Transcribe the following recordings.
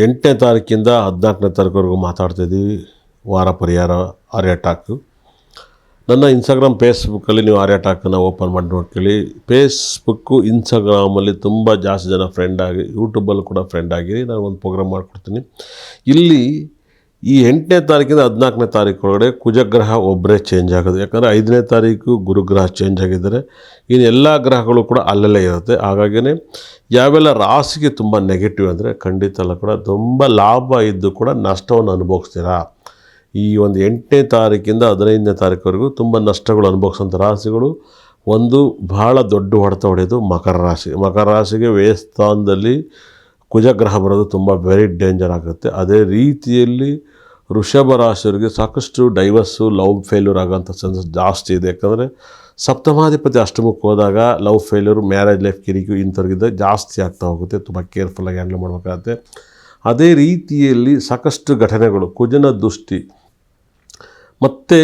8ನೇ ತಾರೀಕಿಂದ 14ನೇ ತಾರೀಕುವರೆಗೂ ಮಾತಾಡ್ತಾಯಿದ್ದೀವಿ. ವಾರ ಪರಿಹಾರ ಆರ್ಯ ಟಾಕು. ನನ್ನ ಇನ್ಸ್ಟಾಗ್ರಾಮ್ ಫೇಸ್ಬುಕ್ಕಲ್ಲಿ ನೀವು ಆರ್ಯ ಟಾಕನ್ನು ಓಪನ್ ಮಾಡಿ ನೋಡ್ಕೊಳ್ಳಿ. ಫೇಸ್ಬುಕ್ಕು ಇನ್ಸ್ಟಾಗ್ರಾಮಲ್ಲಿ ತುಂಬ ಜಾಸ್ತಿ ಜನ ಫ್ರೆಂಡ್ ಆಗಿ, ಯೂಟ್ಯೂಬಲ್ಲೂ ಕೂಡ ಫ್ರೆಂಡ್ ಆಗಿರಿ. ನಾನು ಒಂದು ಪ್ರೋಗ್ರಾಮ್ ಮಾಡಿಕೊಡ್ತೀನಿ. ಇಲ್ಲಿ ಈ 8ನೇ ತಾರೀಕಿಂದ 14ನೇ ತಾರೀಕು ಒಳಗಡೆ ಕುಜಗ್ರಹ ಒಬ್ಬರೇ ಚೇಂಜ್ ಆಗೋದು. ಯಾಕಂದರೆ 5ನೇ ತಾರೀಕು ಗುರುಗ್ರಹ ಚೇಂಜ್ ಆಗಿದ್ದಾರೆ. ಇನ್ನು ಎಲ್ಲ ಗ್ರಹಗಳು ಕೂಡ ಅಲ್ಲಲ್ಲೇ ಇರುತ್ತೆ. ಹಾಗಾಗಿಯೇ ಯಾವೆಲ್ಲ ರಾಶಿಗೆ ತುಂಬ ನೆಗೆಟಿವ್ ಅಂದರೆ ಖಂಡಿತ ಎಲ್ಲ ಕೂಡ ತುಂಬ ಲಾಭ ಇದ್ದು ಕೂಡ ನಷ್ಟವನ್ನು ಅನುಭವಿಸ್ತೀರಾ. ಈ ಒಂದು 8ನೇ ತಾರೀಕಿಂದ 15ನೇ ತಾರೀಕುವರೆಗೂ ತುಂಬ ನಷ್ಟಗಳು ಅನುಭವಿಸೋಂಥ ರಾಶಿಗಳು ಒಂದು ಭಾಳ ದೊಡ್ಡ ಹೊಡೆತ ಹೊಡೆಯೋದು ಮಕರ ರಾಶಿ. ಮಕರ ರಾಶಿಗೆ ವ್ಯಯಸ್ಥಾನದಲ್ಲಿ ಕುಜಗ್ರಹ ಬರೋದು ತುಂಬ ವೆರಿ ಡೇಂಜರ್ ಆಗುತ್ತೆ. ಅದೇ ರೀತಿಯಲ್ಲಿ ವೃಷಭ ರಾಶಿಯವರಿಗೆ ಸಾಕಷ್ಟು ಡೈವರ್ಸು, ಲವ್ ಫೇಲ್ಯೂರ್ ಆಗೋಂಥ ಚಾನ್ಸಸ್ ಜಾಸ್ತಿ ಇದೆ. ಯಾಕಂದರೆ ಸಪ್ತಮಾಧಿಪತಿ ಅಷ್ಟಮಕ್ಕೆ ಹೋದಾಗ ಲವ್ ಫೇಲ್ಯೂರ್, ಮ್ಯಾರೇಜ್ ಲೈಫ್ ಕಿರಿಕು ಇಂಥವ್ರಿಗಿದ್ದ ಜಾಸ್ತಿ ಆಗ್ತಾ ಹೋಗುತ್ತೆ. ತುಂಬ ಕೇರ್ಫುಲ್ಲಾಗಿ ಹ್ಯಾಂಡಲ್ ಮಾಡಬೇಕಾಗತ್ತೆ. ಅದೇ ರೀತಿಯಲ್ಲಿ ಸಾಕಷ್ಟು ಘಟನೆಗಳು, ಕುಜನ ದೃಷ್ಟಿ ಮತ್ತು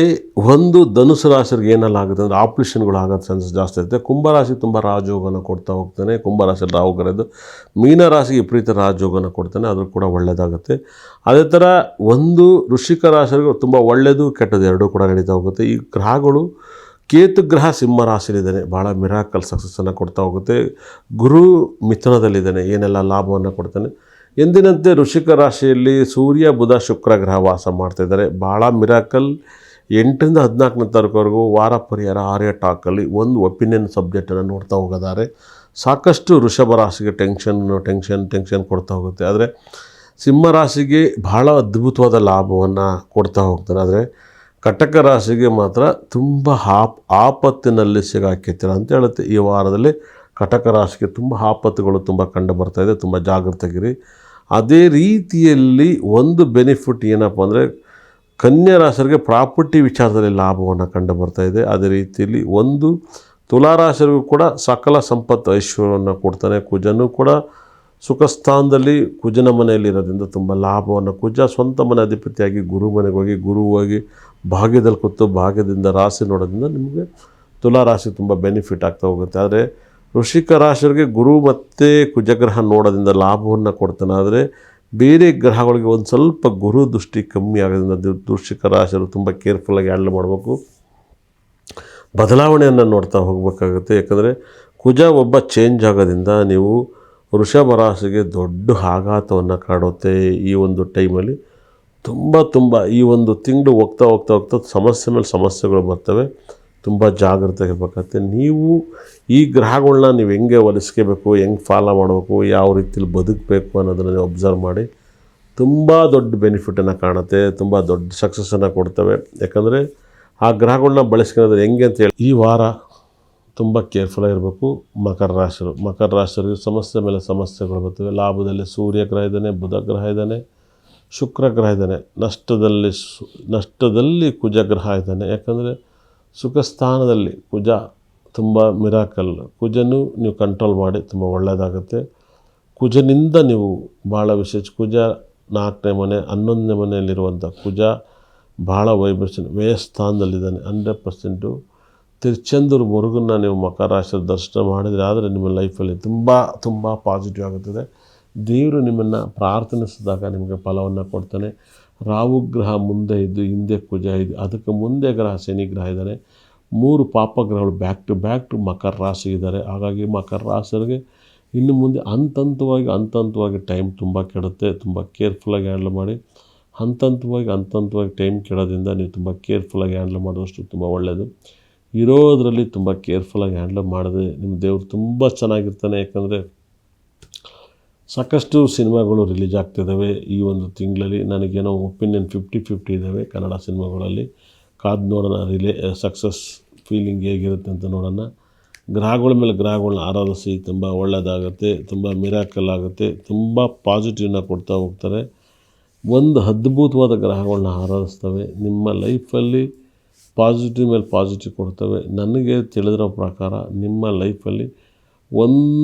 ಒಂದು ಧನುಸು ರಾಶಿಯವ್ರಿಗೆ ಏನೆಲ್ಲ ಆಗುತ್ತೆ ಅಂದರೆ ಆಪ್ರೇಷನ್ಗಳು ಆಗೋ ಚಾನ್ಸಸ್ ಜಾಸ್ತಿ ಇರುತ್ತೆ. ಕುಂಭರಾಶಿ ತುಂಬ ರಾಜಯೋಗನ ಕೊಡ್ತಾ ಹೋಗ್ತಾನೆ. ಕುಂಭರಾಶಿಯಲ್ಲಿ ರಾಹು ಕರೆದು ಮೀನರಾಶಿಗೆ ವಿಪರೀತ ರಾಜಯೋಗನ ಕೊಡ್ತಾನೆ. ಅದು ಕೂಡ ಒಳ್ಳೆಯದಾಗುತ್ತೆ. ಅದೇ ಥರ ಒಂದು ವೃಶ್ಚಿಕ ರಾಶಿಯವರಿಗೆ ತುಂಬ ಒಳ್ಳೆಯದು ಕೆಟ್ಟದ್ದು ಎರಡೂ ಕೂಡ ನಡೀತಾ ಹೋಗುತ್ತೆ. ಈ ಗ್ರಹಗಳು ಕೇತು ಗ್ರಹ ಸಿಂಹ ರಾಶಿಯಲ್ಲಿದ್ದಾನೆ, ಭಾಳ ಮಿರಾಕಲ್ ಸಕ್ಸಸ್ಸನ್ನು ಕೊಡ್ತಾ ಹೋಗುತ್ತೆ. ಗುರು ಮಿಥುನದಲ್ಲಿದ್ದಾನೆ, ಏನೆಲ್ಲ ಲಾಭವನ್ನು ಕೊಡ್ತಾನೆ. ಎಂದಿನಂತೆ ವೃಶ್ಚಿಕ ರಾಶಿಯಲ್ಲಿ ಸೂರ್ಯ, ಬುಧ, ಶುಕ್ರ ಗ್ರಹ ವಾಸ ಮಾಡ್ತಾಯಿದ್ದಾರೆ. ಭಾಳ ಮಿರಾಕಲ್. 8ರಿಂದ 14ನೇ ತಾರೀಕುವರೆಗೂ ವಾರ ಪರಿಹಾರ ಆರ್ಯ ಟಾಕಲ್ಲಿ ಒಂದು ಒಪಿನಿಯನ್ ಸಬ್ಜೆಕ್ಟನ್ನು ನೋಡ್ತಾ ಹೋಗೋದಾರೆ ಸಾಕಷ್ಟು ವೃಷಭ ರಾಶಿಗೆ ಟೆನ್ಷನ್ ಕೊಡ್ತಾ ಹೋಗುತ್ತೆ. ಆದರೆ ಸಿಂಹ ರಾಶಿಗೆ ಭಾಳ ಅದ್ಭುತವಾದ ಲಾಭವನ್ನು ಕೊಡ್ತಾ ಹೋಗ್ತಾನೆ. ಆದರೆ ಕಟಕ ರಾಶಿಗೆ ಮಾತ್ರ ತುಂಬ ಆಪತ್ತಿನಲ್ಲಿ ಸಿಗಾಕಿರ್ತೀರ ಅಂತ ಹೇಳುತ್ತೆ. ಈ ವಾರದಲ್ಲಿ ಕಟಕ ರಾಶಿಗೆ ತುಂಬ ಆಪತ್ತುಗಳು ತುಂಬ ಕಂಡು ಬರ್ತಾಯಿದೆ. ತುಂಬ ಜಾಗೃತಗಿರಿ. ಅದೇ ರೀತಿಯಲ್ಲಿ ಒಂದು ಬೆನಿಫಿಟ್ ಏನಪ್ಪ ಅಂದರೆ ಕನ್ಯಾ ರಾಶಿಯವರಿಗೆ ಪ್ರಾಪರ್ಟಿ ವಿಚಾರದಲ್ಲಿ ಲಾಭವನ್ನು ಕಂಡು ಬರ್ತಾಯಿದೆ. ಅದೇ ರೀತಿಯಲ್ಲಿ ಒಂದು ತುಲಾರಾಶಿಯವರಿಗೂ ಕೂಡ ಸಕಲ ಸಂಪತ್ತು ಐಶ್ವರ್ಯವನ್ನು ಕೊಡ್ತಾನೆ. ಕುಜನೂ ಕೂಡ ಸುಖಸ್ಥಾನದಲ್ಲಿ ಕುಜನ ಮನೆಯಲ್ಲಿರೋದ್ರಿಂದ ತುಂಬ ಲಾಭವನ್ನು, ಕುಜ ಸ್ವಂತ ಮನೆ ಅಧಿಪತಿಯಾಗಿ ಗುರು ಮನೆಗೆ ಹೋಗಿ ಭಾಗ್ಯದಲ್ಲಿ ಕೂತು ಭಾಗ್ಯದಿಂದ ರಾಶಿ ನೋಡೋದ್ರಿಂದ ನಿಮಗೆ ತುಲಾರಾಶಿ ತುಂಬ ಬೆನಿಫಿಟ್ ಆಗ್ತಾ ಹೋಗುತ್ತೆ. ಆದರೆ ವೃಶ್ಚಿಕ ರಾಶಿಯವರಿಗೆ ಗುರು ಮತ್ತು ಕುಜಗ್ರಹ ನೋಡೋದ್ರಿಂದ ಲಾಭವನ್ನು ಕೊಡ್ತಾನೆ. ಆದರೆ ಬೇರೆ ಗ್ರಹಗಳಿಗೆ ಒಂದು ಸ್ವಲ್ಪ ಗುರು ದೃಷ್ಟಿ ಕಮ್ಮಿ ಆಗೋದ್ರಿಂದ ವೃಶ್ಚಿಕ ರಾಶಿಯವರು ತುಂಬ ಕೇರ್ಫುಲ್ಲಾಗಿ ಹ್ಯಾಂಡಲ್ ಮಾಡಬೇಕು. ಬದಲಾವಣೆಯನ್ನು ನೋಡ್ತಾ ಹೋಗಬೇಕಾಗುತ್ತೆ. ಯಾಕಂದರೆ ಕುಜ ಒಬ್ಬ ಚೇಂಜ್ ಆಗೋದ್ರಿಂದ ನೀವು ವೃಷಭ ರಾಶಿಗೆ ದೊಡ್ಡ ಆಘಾತವನ್ನು ಕಾಡುತ್ತೆ. ಈ ಒಂದು ಟೈಮಲ್ಲಿ ತುಂಬ ಈ ಒಂದು ತಿಂಗಳು ಹೋಗ್ತಾ ಸಮಸ್ಯೆ ಮೇಲೆ ಸಮಸ್ಯೆಗಳು ಬರ್ತವೆ. ತುಂಬ ಜಾಗೃತೆಯಾಗಿರ್ಬೇಕಾಗತ್ತೆ. ನೀವು ಈ ಗ್ರಹಗಳನ್ನ ನೀವು ಹೆಂಗೆ ಹೊಲಿಸ್ಕೋಬೇಕು, ಹೆಂಗೆ ಫಾಲೋ ಮಾಡಬೇಕು, ಯಾವ ರೀತಿಲಿ ಬದುಕಬೇಕು ಅನ್ನೋದನ್ನು ನೀವು ಅಬ್ಸರ್ವ್ ಮಾಡಿ ತುಂಬ ದೊಡ್ಡ ಬೆನಿಫಿಟನ್ನು ಕಾಣುತ್ತೆ. ತುಂಬ ದೊಡ್ಡ ಸಕ್ಸಸ್ಸನ್ನು ಕೊಡ್ತವೆ. ಯಾಕಂದರೆ ಆ ಗ್ರಹಗಳನ್ನ ಬಳಸ್ಕೊಳ್ಳೋದು ಹೆಂಗೆ ಅಂತೇಳಿ ಈ ವಾರ ತುಂಬ ಕೇರ್ಫುಲ್ಲಾಗಿರಬೇಕು. ಮಕರ ರಾಶಿಯವರಿಗೆ ಸಮಸ್ಯೆ ಮೇಲೆ ಸಮಸ್ಯೆಗಳು ಬರ್ತವೆ. ಲಾಭದಲ್ಲಿ ಸೂರ್ಯ ಗ್ರಹ ಇದ್ದಾನೆ, ಬುಧ ಗ್ರಹ ಇದ್ದಾನೆ, ಶುಕ್ರ ಗ್ರಹ ಇದ್ದಾನೆ. ನಷ್ಟದಲ್ಲಿ ಕುಜ ಗ್ರಹ ಇದ್ದಾನೆ. ಯಾಕಂದರೆ ಸುಖ ಸ್ಥಾನದಲ್ಲಿ ಕುಜ ತುಂಬ ಮಿರಾಕಲ್. ಕುಜನೂ ನೀವು ಕಂಟ್ರೋಲ್ ಮಾಡಿ ತುಂಬ ಒಳ್ಳೆಯದಾಗುತ್ತೆ. ಕುಜನಿಂದ ನೀವು ಭಾಳ ವಿಶೇಷ. ಕುಜ 4ನೇ ಮನೆ 11ನೇ ಮನೆಯಲ್ಲಿರುವಂಥ ಕುಜ ಭಾಳ ವೈಬ್ರೇಷನ್ ವ್ಯಯಸ್ಥಾನದಲ್ಲಿದ್ದಾನೆ. 100% ತಿರುಚೆಂದೂರು ಮುರುಗನ್ನ ನೀವು ಮಕರ ರಾಶಿಯಲ್ಲಿ ದರ್ಶನ ಮಾಡಿದರೆ ಆದರೆ ನಿಮ್ಮ ಲೈಫಲ್ಲಿ ತುಂಬ ಪಾಸಿಟಿವ್ ಆಗುತ್ತದೆ. ದೇವರು ನಿಮ್ಮನ್ನು ಪ್ರಾರ್ಥನಿಸಿದಾಗ ನಿಮಗೆ ಫಲವನ್ನು ಕೊಡ್ತಾನೆ. ರಾಹು ಗ್ರಹ ಮುಂದೆ ಇದ್ದು ಹಿಂದೆ ಕುಜ ಇದೆ, ಅದಕ್ಕೆ ಮುಂದೆ ಗ್ರಹ ಶನಿ ಗ್ರಹ ಇದ್ದಾನೆ. 3 ಪಾಪಗ್ರಹಗಳು ಬ್ಯಾಕ್ ಟು ಮಕರ ರಾಶಿಗಿದ್ದಾರೆ. ಹಾಗಾಗಿ ಮಕರ ರಾಶಿಯವರಿಗೆ ಇನ್ನು ಮುಂದೆ ಹಂತವಾಗಿ ಟೈಮ್ ತುಂಬ ಕೆಡುತ್ತೆ. ತುಂಬ ಕೇರ್ಫುಲ್ಲಾಗಿ ಹ್ಯಾಂಡಲ್ ಮಾಡಿ. ಹಂತವಾಗಿ ಟೈಮ್ ಕೆಡೋದ್ರಿಂದ ನೀವು ತುಂಬ ಕೇರ್ಫುಲ್ಲಾಗಿ ಹ್ಯಾಂಡಲ್ ಮಾಡೋದಷ್ಟು ತುಂಬ ಒಳ್ಳೆಯದು. ಇರೋದರಲ್ಲಿ ತುಂಬ ಕೇರ್ಫುಲ್ಲಾಗಿ ಹ್ಯಾಂಡಲ್ ಮಾಡಿದ್ರೆ ನಿಮ್ಮ ದೇವರು ತುಂಬ ಚೆನ್ನಾಗಿರ್ತಾನೆ. ಯಾಕಂದರೆ ಸಾಕಷ್ಟು ಸಿನಿಮಾಗಳು ರಿಲೀಸ್ ಆಗ್ತಿದ್ದಾವೆ ಈ ಒಂದು ತಿಂಗಳಲ್ಲಿ. ನನಗೇನೋ ಒಪಿನಿಯನ್ 50-50 ಇದ್ದಾವೆ ಕನ್ನಡ ಸಿನಿಮಾಗಳಲ್ಲಿ. ಕಾದು ನೋಡೋಣ ಸಕ್ಸಸ್ ಫೀಲಿಂಗ್ ಹೇಗಿರುತ್ತೆ ಅಂತ ನೋಡೋಣ. ಗ್ರಹಗಳ ಮೇಲೆ ಗ್ರಹಗಳನ್ನ ಆರಾಧಿಸಿ, ತುಂಬ ಒಳ್ಳೆಯದಾಗುತ್ತೆ, ತುಂಬ ಮಿರಾಕಲ್ ಆಗುತ್ತೆ, ತುಂಬ ಪಾಸಿಟಿವ್ನ ಕೊಡ್ತಾ ಹೋಗ್ತಾರೆ. ಒಂದು ಅದ್ಭುತವಾದ ಗ್ರಹಗಳನ್ನ ಆರಾಧಿಸ್ತವೆ. ನಿಮ್ಮ ಲೈಫಲ್ಲಿ ಪಾಸಿಟಿವ್ ಮೇಲೆ ಪಾಸಿಟಿವ್ ಕೊಡ್ತವೆ. ನನಗೆ ತಿಳಿದಿರೋ ಪ್ರಕಾರ ನಿಮ್ಮ ಲೈಫಲ್ಲಿ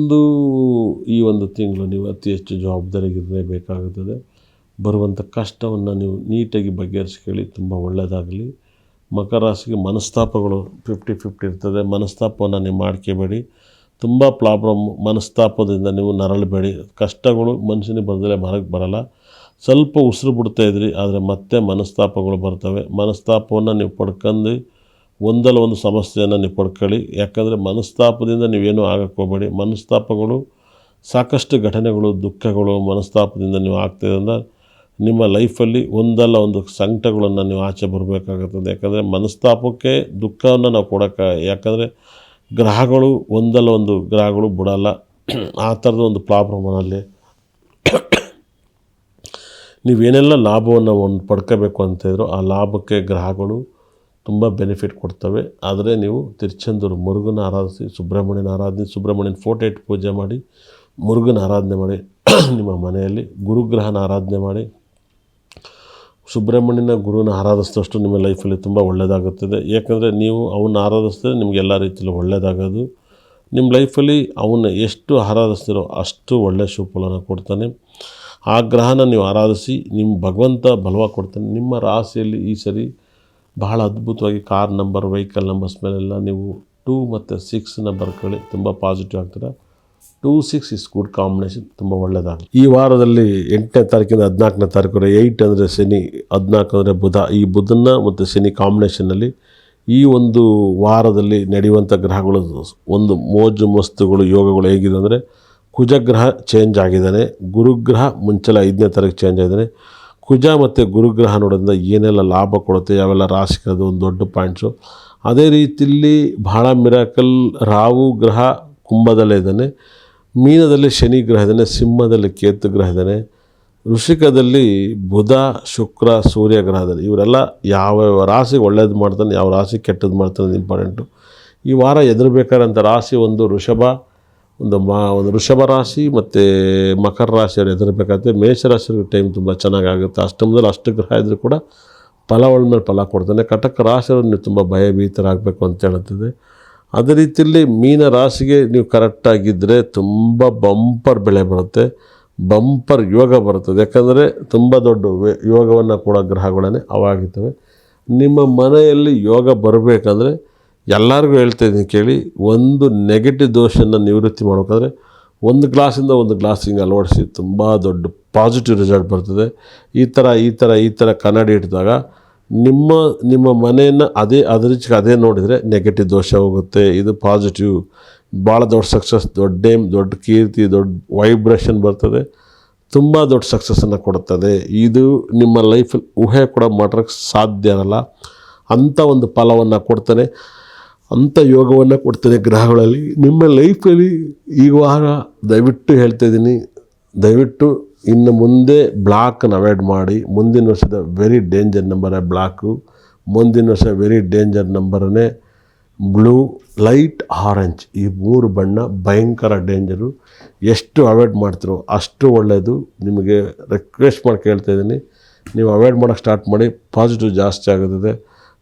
ಈ ಒಂದು ತಿಂಗಳು ನೀವು ಅತಿ ಹೆಚ್ಚು ಜವಾಬ್ದಾರಿಗಿರಲೇಬೇಕಾಗುತ್ತದೆ. ಬರುವಂಥ ಕಷ್ಟವನ್ನು ನೀವು ನೀಟಾಗಿ ಬಗೆಹರಿಸ್ಕೊಳ್ಳಿ. ತುಂಬ ಒಳ್ಳೆಯದಾಗಲಿ. ಮಕರ ರಾಶಿಗೆ ಮನಸ್ತಾಪಗಳು 50-50 ಇರ್ತದೆ. ಮನಸ್ತಾಪವನ್ನು ನೀವು ಮಾಡ್ಕೋಬೇಡಿ. ತುಂಬ ಪ್ರಾಬ್ಲಮ್, ಮನಸ್ತಾಪದಿಂದ ನೀವು ನರಳಬೇಡಿ. ಕಷ್ಟಗಳು ಮನುಷ್ಯನಿಗೆ ಬರದಲೇ ಮರಕ್ಕೆ ಬರಲ್ಲ. ಸ್ವಲ್ಪ ಉಸಿರು ಬಿಡ್ತಾಯಿದ್ರಿ, ಆದರೆ ಮತ್ತೆ ಮನಸ್ತಾಪಗಳು ಬರ್ತವೆ. ಮನಸ್ತಾಪವನ್ನು ನೀವು ಪಡ್ಕೊಂಡು ಒಂದಲ್ಲ ಒಂದು ಸಮಸ್ಯೆಯನ್ನು ನೀವು ಪಡ್ಕೊಳ್ಳಿ. ಯಾಕಂದರೆ ಮನಸ್ತಾಪದಿಂದ ನೀವೇನೂ ಆಗಕ್ಕೆ ಹೋಗಬೇಡಿ. ಮನಸ್ತಾಪಗಳು ಸಾಕಷ್ಟು ಘಟನೆಗಳು, ದುಃಖಗಳು ಮನಸ್ತಾಪದಿಂದ ನೀವು ಆಗ್ತಾಯಿದ್ರಿಂದ ನಿಮ್ಮ ಲೈಫಲ್ಲಿ ಒಂದಲ್ಲ ಒಂದು ಸಂಕಟಗಳನ್ನು ನೀವು ಆಚೆ ಬರಬೇಕಾಗುತ್ತದೆ. ಯಾಕಂದರೆ ಮನಸ್ತಾಪಕ್ಕೆ ದುಃಖವನ್ನು ನಾವು ಕೊಡೋಕ್ಕೆ, ಯಾಕಂದರೆ ಗ್ರಹಗಳು ಒಂದಲ್ಲ ಒಂದು ಗ್ರಹಗಳು ಬಿಡಲ್ಲ. ಆ ಥರದ ಒಂದು ಪ್ರಾಬ್ಲಮ್ನಲ್ಲಿ ನೀವೇನೆಲ್ಲ ಲಾಭವನ್ನು ಪಡ್ಕೋಬೇಕು ಅಂತಿದ್ರು ಆ ಲಾಭಕ್ಕೆ ಗ್ರಹಗಳು ತುಂಬ ಬೆನಿಫಿಟ್ ಕೊಡ್ತವೆ. ಆದರೆ ನೀವು ತಿರುಚೆಂದೂರು ಮುರುಗನ ಆರಾಧಿಸಿ, ಸುಬ್ರಹ್ಮಣ್ಯನ ಆರಾಧನೆ, ಸುಬ್ರಹ್ಮಣ್ಯನ ಫೋಟೋ ಇಟ್ಟು ಪೂಜೆ ಮಾಡಿ, ಮುರುಗನ ಆರಾಧನೆ ಮಾಡಿ, ನಿಮ್ಮ ಮನೆಯಲ್ಲಿ ಗುರುಗ್ರಹನ ಆರಾಧನೆ ಮಾಡಿ, ಸುಬ್ರಹ್ಮಣ್ಯನ ಗುರುನ ಆರಾಧಿಸಿದಷ್ಟು ನಿಮ್ಮ ಲೈಫಲ್ಲಿ ತುಂಬ ಒಳ್ಳೆಯದಾಗುತ್ತದೆ. ಏಕೆಂದರೆ ನೀವು ಅವನ್ನ ಆರಾಧಿಸಿದ್ರೆ ನಿಮಗೆ ಎಲ್ಲ ರೀತಿಯಲ್ಲೂ ಒಳ್ಳೆಯದಾಗೋದು. ನಿಮ್ಮ ಲೈಫಲ್ಲಿ ಅವನ್ನ ಎಷ್ಟು ಆರಾಧಿಸ್ತೀರೋ ಅಷ್ಟು ಒಳ್ಳೆಯ ಶುಭಫಲನ ಕೊಡ್ತಾನೆ. ಆ ಗ್ರಹನ ನೀವು ಆರಾಧಿಸಿ, ನಿಮ್ಮ ಭಗವಂತ ಬಲವಾಗಿ ಕೊಡ್ತಾನೆ. ನಿಮ್ಮ ರಾಶಿಯಲ್ಲಿ ಈ ಸರಿ ಬಹಳ ಅದ್ಭುತವಾಗಿ ಕಾರ್ ನಂಬರ್, ವೆಹಿಕಲ್ ನಂಬರ್ಸ್ ಮೇಲೆಲ್ಲ ನೀವು 2 ಮತ್ತು 6 ಬರ್ಕೊಳ್ಳಿ, ತುಂಬ ಪಾಸಿಟಿವ್ ಆಗ್ತದೆ. 2, 6 ಇಸ್ ಗುಡ್ ಕಾಂಬಿನೇಷನ್, ತುಂಬ ಒಳ್ಳೆಯದಾಗಲಿ. ಈ ವಾರದಲ್ಲಿ 8ನೇ ತಾರೀಕಿಂದ 14ನೇ ತಾರೀಕು 8 ಅಂದರೆ ಶನಿ, 14 ಅಂದರೆ ಬುಧ. ಈ ಬುಧನ ಮತ್ತು ಶನಿ ಕಾಂಬಿನೇಷನ್ನಲ್ಲಿ ಈ ಒಂದು ವಾರದಲ್ಲಿ ನಡೆಯುವಂಥ ಗ್ರಹಗಳು ಒಂದು ಮೋಜು ಮಸ್ತುಗಳು ಯೋಗಗಳು ಹೇಗಿದೆ ಅಂದರೆ, ಕುಜಗ್ರಹ ಚೇಂಜ್ ಆಗಿದ್ದಾನೆ, ಗುರುಗ್ರಹ ಮುಂಚೆಲ್ಲ 5ನೇ ತಾರೀಕು ಚೇಂಜ್ ಆಗಿದ್ದಾನೆ. ಕುಜ ಮತ್ತು ಗುರುಗ್ರಹ ನೋಡೋದ್ರಿಂದ ಏನೆಲ್ಲ ಲಾಭ ಕೊಡುತ್ತೆ, ಯಾವೆಲ್ಲ ರಾಶಿಗೆ ಅದು ಒಂದು ದೊಡ್ಡ ಪಾಯಿಂಟ್ಸು. ಅದೇ ರೀತಿಯಲ್ಲಿ ಬಹಳ ಮಿರಾಕಲ್ ರಾಹು ಗ್ರಹ ಕುಂಭದಲ್ಲೇ ಇದ್ದಾನೆ, ಮೀನದಲ್ಲಿ ಶನಿ ಗ್ರಹ ಇದ್ದಾನೆ, ಸಿಂಹದಲ್ಲಿ ಕೇತು ಗ್ರಹ ಇದ್ದಾನೆ, ವೃಶ್ಚಿಕದಲ್ಲಿ ಬುಧ, ಶುಕ್ರ, ಸೂರ್ಯ ಗ್ರಹ ಇದ್ದಾನೆ. ಇವರೆಲ್ಲ ಯಾವ ರಾಶಿಗೆ ಒಳ್ಳೇದು ಮಾಡ್ತಾನೆ, ಯಾವ ರಾಶಿ ಕೆಟ್ಟದ್ದು ಮಾಡ್ತಾನೆ ಇಂಪಾರ್ಟೆಂಟು. ಈ ವಾರ ಎದುರಬೇಕಾದಂಥ ರಾಶಿ ಒಂದು ವೃಷಭ ರಾಶಿ ಮತ್ತು ಮಕರ ರಾಶಿಯವರು ಎದುರಬೇಕಾಗುತ್ತೆ. ಮೇಷರಾಶಿಯವ್ರಿಗೆ ಟೈಮ್ ತುಂಬ ಚೆನ್ನಾಗಾಗುತ್ತೆ. ಅಷ್ಟಮದಲ್ಲಿ ಅಷ್ಟು ಗ್ರಹ ಇದ್ದರೂ ಕೂಡ ಫಲಗಳ ಮೇಲೆ ಫಲ ಕೊಡ್ತಾನೆ. ಕಟಕ ರಾಶಿಯವರು ನೀವು ತುಂಬ ಭಯಭೀತರಾಗಬೇಕು ಅಂತ ಹೇಳುತ್ತದೆ. ಅದೇ ರೀತಿಯಲ್ಲಿ ಮೀನ ರಾಶಿಗೆ ನೀವು ಕರೆಕ್ಟಾಗಿದ್ದರೆ ತುಂಬ ಬಂಪರ್ ಬೆಳೆ ಬರುತ್ತೆ, ಬಂಪರ್ ಯೋಗ ಬರುತ್ತದೆ. ಯಾಕಂದರೆ ತುಂಬ ದೊಡ್ಡ ಯೋಗವನ್ನು ಕೊಡೋ ಗ್ರಹಗಳೇ ಅವಾಗಿರ್ತವೆ. ನಿಮ್ಮ ಮನೆಯಲ್ಲಿ ಯೋಗ ಬರಬೇಕಂದ್ರೆ ಎಲ್ಲರಿಗೂ ಹೇಳ್ತಾಯಿದ್ದೀನಿ ಕೇಳಿ, ಒಂದು ನೆಗೆಟಿವ್ ದೋಷನ ನಿವೃತ್ತಿ ಮಾಡಬೇಕಾದ್ರೆ 1 ಗ್ಲಾಸಿಂದ 1 ಗ್ಲಾಸ್ ಹಿಂಗೆ ಅಳವಡಿಸಿ ತುಂಬ ದೊಡ್ಡ ಪಾಸಿಟಿವ್ ರಿಸಲ್ಟ್ ಬರ್ತದೆ. ಈ ಥರ ಕನ್ನಡಿ ಇಟ್ಟಿದಾಗ ನಿಮ್ಮ ಮನೆಯನ್ನು ಅದೇ ನೋಡಿದರೆ ನೆಗೆಟಿವ್ ದೋಷ ಹೋಗುತ್ತೆ. ಇದು ಪಾಸಿಟಿವ್, ಭಾಳ ದೊಡ್ಡ ಸಕ್ಸಸ್, ದೊಡ್ಡ ನೇಮ್, ದೊಡ್ಡ ಕೀರ್ತಿ, ದೊಡ್ಡ ವೈಬ್ರೇಷನ್ ಬರ್ತದೆ, ತುಂಬ ದೊಡ್ಡ ಸಕ್ಸಸ್ಸನ್ನು ಕೊಡುತ್ತದೆ. ಇದು ನಿಮ್ಮ ಲೈಫಲ್ಲಿ ಊಹೆ ಕೂಡ ಮಾಡೋಕ್ಕೆ ಸಾಧ್ಯ ಇರಲ್ಲ. ಅಂಥ ಒಂದು ಫಲವನ್ನು ಕೊಡ್ತಾನೆ, ಅಂಥ ಯೋಗವನ್ನು ಕೊಡ್ತಾನೆ ಗ್ರಹಗಳಲ್ಲಿ. ನಿಮ್ಮ ಲೈಫಲ್ಲಿ ಈ ವಾರ ದಯವಿಟ್ಟು ಹೇಳ್ತಾಯಿದ್ದೀನಿ, ದಯವಿಟ್ಟು ಇನ್ನು ಮುಂದೆ ಬ್ಲಾಕನ್ನು ಅವಾಯ್ಡ್ ಮಾಡಿ. ಮುಂದಿನ ವರ್ಷದ ವೆರಿ ಡೇಂಜರ್ ನಂಬರೇ ಬ್ಲಾಕು, ಮುಂದಿನ ವರ್ಷ ವೆರಿ ಡೇಂಜರ್ ನಂಬರೇ ಬ್ಲೂ, ಲೈಟ್ ಆರೆಂಜ್. ಈ 3 ಬಣ್ಣ ಭಯಂಕರ ಡೇಂಜರು. ಎಷ್ಟು ಅವಾಯ್ಡ್ ಮಾಡ್ತೀರೋ ಅಷ್ಟು ಒಳ್ಳೆಯದು. ನಿಮಗೆ ರಿಕ್ವೆಸ್ಟ್ ಮಾಡಿ ಕೇಳ್ತಾಯಿದ್ದೀನಿ, ನೀವು ಅವಾಯ್ಡ್ ಮಾಡೋಕ್ಕೆ ಸ್ಟಾರ್ಟ್ ಮಾಡಿ, ಪಾಸಿಟಿವ್ ಜಾಸ್ತಿ ಆಗುತ್ತದೆ.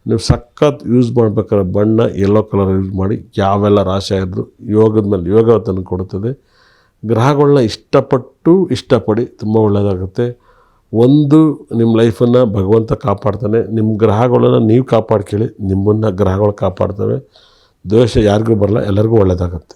ನೀವು ಸಖತ್ ಯೂಸ್ ಮಾಡ್ಬೇಕಾದ್ರೆ ಬಣ್ಣ ಯೆಲ್ಲೋ ಕಲರ್ ಯೂಸ್ ಮಾಡಿ. ಯಾವೆಲ್ಲ ರಾಶಿ ಆಗಿದ್ರು ಯೋಗದ ಮೇಲೆ ಯೋಗ ತಂದು ಕೊಡುತ್ತದೆ. ಗ್ರಹಗಳನ್ನ ಇಷ್ಟಪಡಿ, ತುಂಬ ಒಳ್ಳೆಯದಾಗುತ್ತೆ. ಒಂದು ನಿಮ್ಮ ಲೈಫನ್ನು ಭಗವಂತ ಕಾಪಾಡ್ತಾನೆ, ನಿಮ್ಮ ಗ್ರಹಗಳನ್ನು ನೀವು ಕಾಪಾಡ್ಕೊಳ್ಳಿ, ನಿಮ್ಮನ್ನು ಗ್ರಹಗಳು ಕಾಪಾಡ್ತವೆ. ದೋಷ ಯಾರಿಗೂ ಬರಲ್ಲ, ಎಲ್ಲರಿಗೂ ಒಳ್ಳೆಯದಾಗುತ್ತೆ.